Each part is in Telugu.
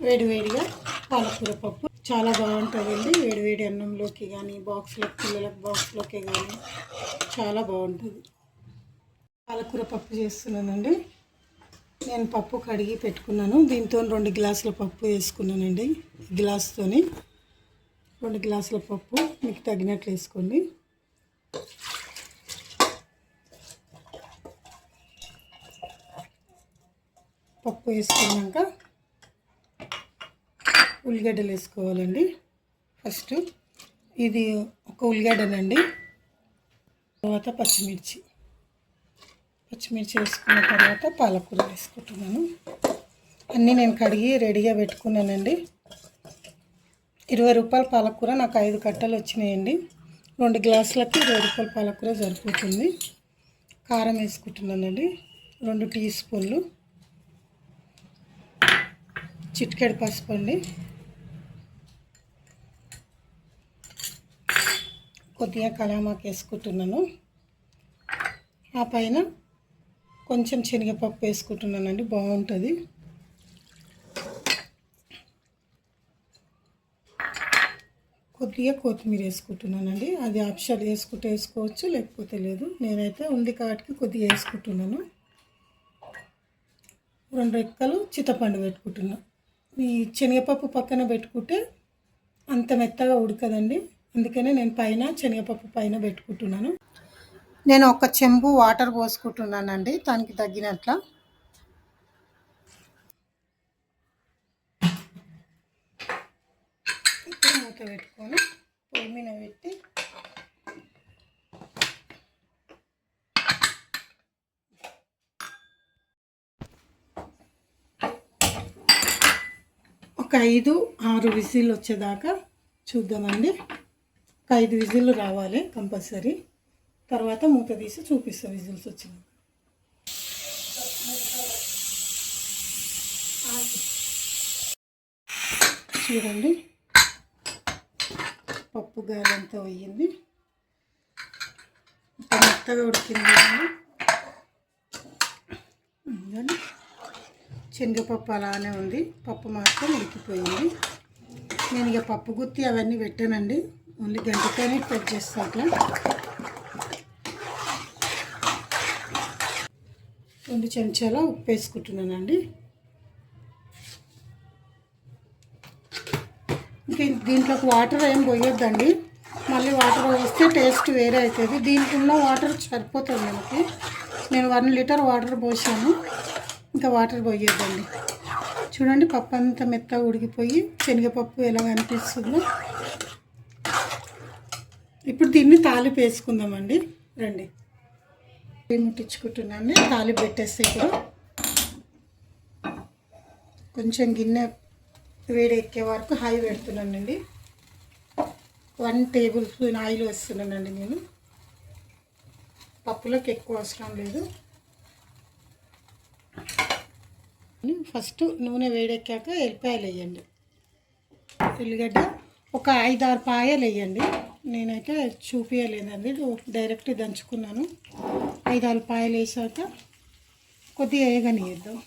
వేడివేడిగా పాలకూర పప్పు చాలా బాగుంటుందండి. వేడివేడి అన్నంలోకి కానీ బాక్స్లోకి పిల్లలకు బాక్స్లోకి కానీ చాలా బాగుంటుంది. పాలకూర పప్పు చేస్తున్నానండి. నేను పప్పు కడిగి పెట్టుకున్నాను. దీంతో 2 గ్లాసుల పప్పు వేసుకున్నానండి. గ్లాస్తోని 2 గ్లాసుల పప్పు మీకు తగినట్లు వేసుకోండి. పప్పు వేసుకున్నాక ఉల్లిగడ్డలు వేసుకోవాలండి. ఫస్ట్ ఇది ఒక ఉల్లిగడ్డనండి. తర్వాత పచ్చిమిర్చి వేసుకున్న తర్వాత పాలకూర వేసుకుంటున్నాను. అన్నీ నేను కడిగి రెడీగా పెట్టుకున్నానండి. 20 రూపాయల పాలకూర నాకు 5 కట్టలు వచ్చినాయండి. 2 గ్లాసులకి 20 రూపాయల పాలకూర సరిపోతుంది. కారం వేసుకుంటున్నానండి. 2 టీ స్పూన్లు, చిటికెడు పసుపు అండి, కొద్దిగా కలామాకు వేసుకుంటున్నాను. ఆ పైన కొంచెం శనగపప్పు వేసుకుంటున్నానండి, బాగుంటుంది. కొద్దిగా కొత్తిమీర వేసుకుంటున్నానండి. అది ఆప్షన్, వేసుకుంటే వేసుకోవచ్చు, లేకపోతే లేదు. నేనైతే ఉంది కాబట్టి కొద్దిగా వేసుకుంటున్నాను. 2 రెక్కలు చింతపండు పెట్టుకుంటున్నాను. ఈ శనగపప్పు పక్కన పెట్టుకుంటే అంత మెత్తగా ఉడకదండి. అందుకనే నేను పైన శనగపప్పు పైన పెట్టుకుంటున్నాను. నేను 1 చెంబు వాటర్ పోసుకుంటున్నానండి, దానికి తగ్గినట్ల. ఇప్పుడు మూత పెట్టుకొని పొయ్యి మీద పెట్టి ఒక 5-6 విజిల్ వచ్చేదాకా చూద్దామండి. ఒక 5 విజిల్లు రావాలి కంపల్సరీ. తర్వాత మూత తీసి చూపిస్తాం విజిల్స్ వచ్చినాక. చూడండి, పప్పు గాలంతా అయ్యింది. మెత్తగా ఉడికింది. శనగపప్పు అలానే ఉంది, పప్పు మాత్రం ఉడికిపోయింది. నేను ఇక పప్పు గుత్తి అవన్నీ పెట్టానండి, ఓన్లీ గంటతోనే పెట్ చేస్తాను. అట్లా 2 చెంచాల ఉప్పు వేసుకుంటున్నానండి. ఇంకా దీంట్లోకి వాటర్ ఏం పోయొద్దండి, మళ్ళీ వాటర్ పోస్తే టేస్ట్ వేరే అవుతుంది. దీంట్లో వాటర్ సరిపోతుంది మనకి. నేను 1 లీటర్ వాటర్ పోసాను, ఇంకా వాటర్ పోయొద్దండి. చూడండి, పప్పు అంతా మెత్తగా ఉడికిపోయి శనగపప్పు ఎలా అనిపిస్తుందో. ఇప్పుడు దీన్ని తాలింపు వేసుకుందామండి. రండి, ముట్టించుకుంటున్నాను. తాలింపు పెట్టేస్తే ఇప్పుడు కొంచెం గిన్నె వేడి ఎక్కే వరకు హై పెడుతున్నానండి. 1 టేబుల్ స్పూన్ ఆయిల్ వేస్తున్నానండి. నేను పప్పులోకి ఎక్కువ అవసరం లేదు. ఫస్ట్ నూనె వేడెక్కాక ఎల్లిపాయలు వేయండి. ఉల్లిగడ్డ ఒక 5-6 పాయలు వేయండి. నేనైతే చూపించలేదండి, డైరెక్ట్ దంచుకున్నాను. 5-6 పాయలు వేసాక కొద్దిగా వేగనిద్దాం.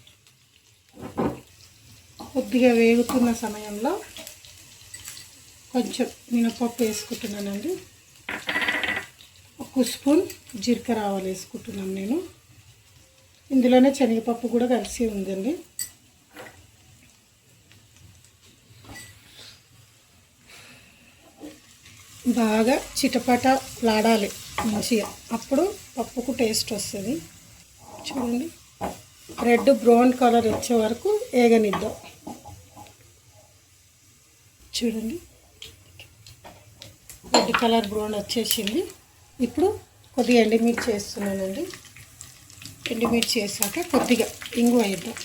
కొద్దిగా వేగుతున్న సమయంలో కొంచెం మినపప్పు వేసుకుంటున్నానండి. 1 స్పూన్ జీలకర్ర ఆవాలు వేసుకుంటున్నాను నేను. ఇందులోనే శనగపప్పు కూడా కలిసి ఉందండి. బాగా చిటపటలాడాలి మంచిగా, అప్పుడు పప్పుకు టేస్ట్ వస్తుంది. చూడండి, రెడ్ బ్రౌన్ కలర్ వచ్చే వరకు వేగనిద్దాం. చూడండి, రెడ్ కలర్ బ్రౌన్ వచ్చేసింది. ఇప్పుడు కొద్దిగా ఎండుమిర్చి వేస్తున్నానండి. ఎండుమిర్చి వేసాక కొద్దిగా ఇంగు వేద్దాం.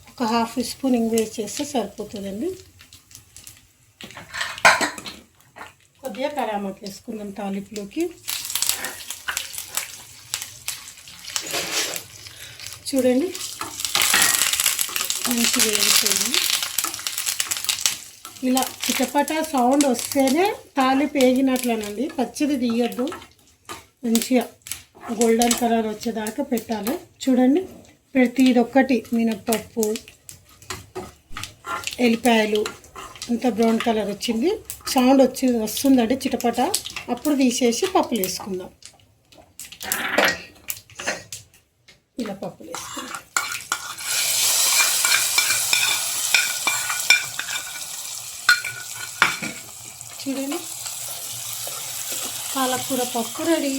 ఒక 1/2 స్పూన్ ఇంగు వేసేస్తే సరిపోతుందండి. కొద్దిగా కరామాకు వేసుకుందాం తాలింపులోకి. చూడండి, మంచిగా వేగిపోయింది. ఇలా చిటపట సౌండ్ వస్తేనే తాలింపు వేగినట్లేనండి, పచ్చిది తీయొద్దు. మంచిగా గోల్డెన్ కలర్ వచ్చేదాకా పెట్టాలి. చూడండి, పెడితే ఇదొక్కటి మినప్పప్పు, ఎల్లిపాయలు అంత బ్రౌన్ కలర్ వచ్చింది, సౌండ్ వస్తుందండి చిటపట. అప్పుడు తీసేసి పప్పులు వేసుకుందాం. ఇలా పప్పులు వేసుకుందాం. చూడండి, పాలకూర పప్పు రెడీ.